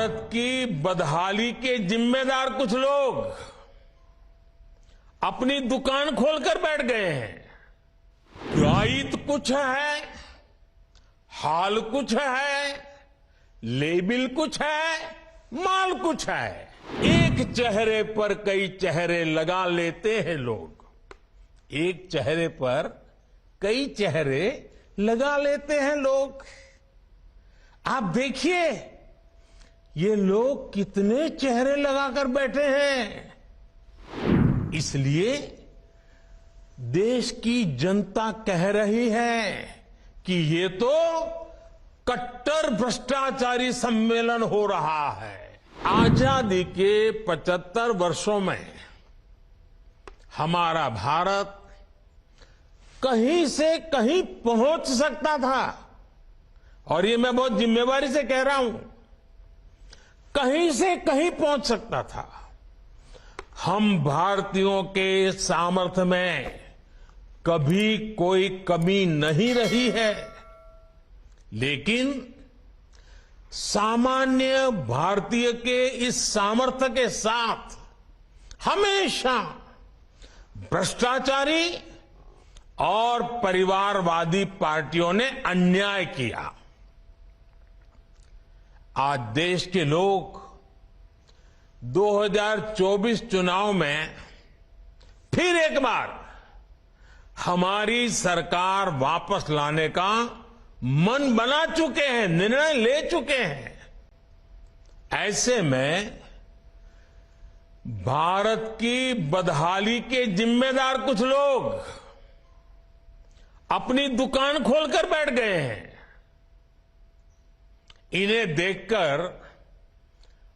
भारत की बदहाली के जिम्मेदार कुछ लोग अपनी दुकान खोलकर बैठ गए हैं। दायित्व कुछ है, हाल कुछ है, लेबिल कुछ है, माल कुछ है। एक चेहरे पर कई चेहरे लगा लेते हैं लोग। एक चेहरे पर कई चेहरे लगा लेते हैं लोग। आप देखिए ये लोग कितने चेहरे लगाकर बैठे हैं। इसलिए देश की जनता कह रही है कि ये तो कट्टर भ्रष्टाचारी सम्मेलन हो रहा है। आजादी के 75 वर्षों में हमारा भारत कहीं से कहीं पहुंच सकता था, और ये मैं बहुत जिम्मेवारी से कह रहा हूं, कहीं से कहीं पहुंच सकता था। हम भारतीयों के सामर्थ्य में कभी कोई कमी नहीं रही है, लेकिन सामान्य भारतीय के इस सामर्थ्य के साथ हमेशा भ्रष्टाचारी और परिवारवादी पार्टियों ने अन्याय किया। आज देश के लोग 2024 चुनाव में फिर एक बार हमारी सरकार वापस लाने का मन बना चुके हैं, निर्णय ले चुके हैं। ऐसे में भारत की बदहाली के जिम्मेदार कुछ लोग अपनी दुकान खोलकर बैठ गए हैं। इन्हें देखकर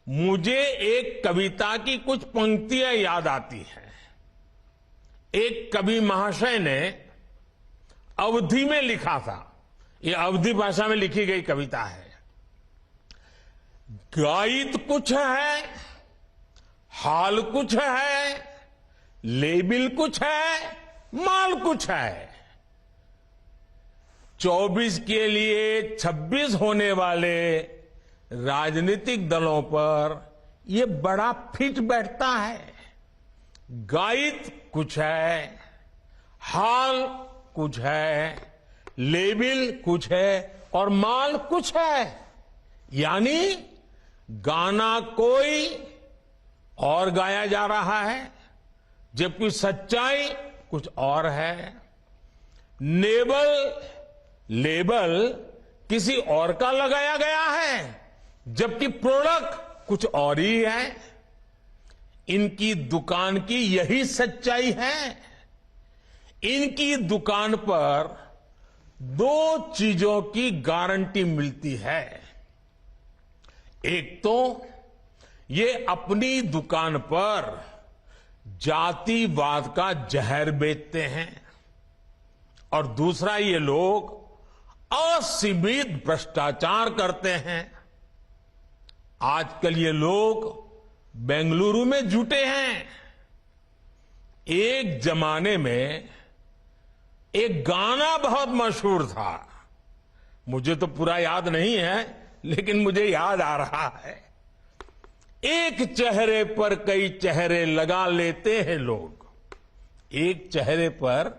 मुझे एक कविता की कुछ पंक्तियां याद आती हैं। एक कवि महाशय ने अवधी में लिखा था, ये अवधी भाषा में लिखी गई कविता है। दायित्व कुछ है, हाल कुछ है, लेबिल कुछ है, माल कुछ है। 24 के लिए 26 होने वाले राजनीतिक दलों पर ये बड़ा फिट बैठता है। दायित्व कुछ है, हाल कुछ है, लेबिल कुछ है और माल कुछ है। यानी गाना कोई और गाया जा रहा है, जबकि सच्चाई कुछ और है। लेबल किसी और का लगाया गया है, जबकि प्रोडक्ट कुछ और ही है। इनकी दुकान की यही सच्चाई है। इनकी दुकान पर दो चीजों की गारंटी मिलती है। एक तो ये अपनी दुकान पर जातिवाद का जहर बेचते हैं, और दूसरा ये लोग असीमित भ्रष्टाचार करते हैं। आजकल ये लोग बेंगलुरु में जुटे हैं। एक जमाने में एक गाना बहुत मशहूर था, मुझे तो पूरा याद नहीं है, लेकिन मुझे याद आ रहा है। एक चेहरे पर कई चेहरे लगा लेते हैं लोग। एक चेहरे पर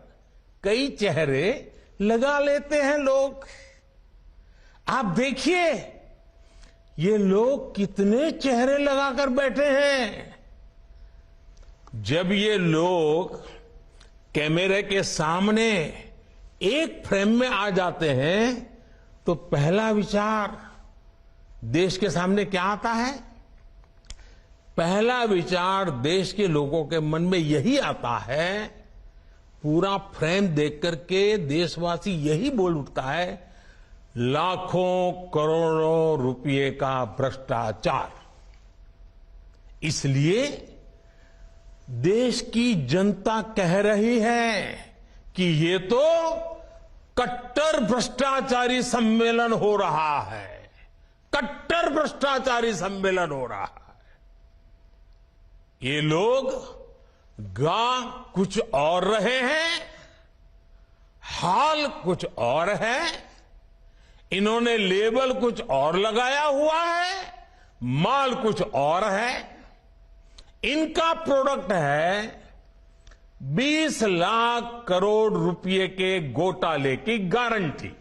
कई चेहरे लगा लेते हैं लोग। आप देखिए ये लोग कितने चेहरे लगाकर बैठे हैं। जब ये लोग कैमरे के सामने एक फ्रेम में आ जाते हैं तो पहला विचार देश के सामने क्या आता है? पहला विचार देश के लोगों के मन में यही आता है, पूरा फ्रेम देख करके देशवासी यही बोल उठता है, लाखों करोड़ों रुपए का भ्रष्टाचार। इसलिए देश की जनता कह रही है कि ये तो कट्टर भ्रष्टाचारी सम्मेलन हो रहा है। कट्टर भ्रष्टाचारी सम्मेलन हो रहा है। ये लोग गा कुछ और रहे हैं, हाल कुछ और है, इन्होंने लेबल कुछ और लगाया हुआ है, माल कुछ और है। इनका प्रोडक्ट है 20 लाख करोड़ रुपए के घोटाले की गारंटी।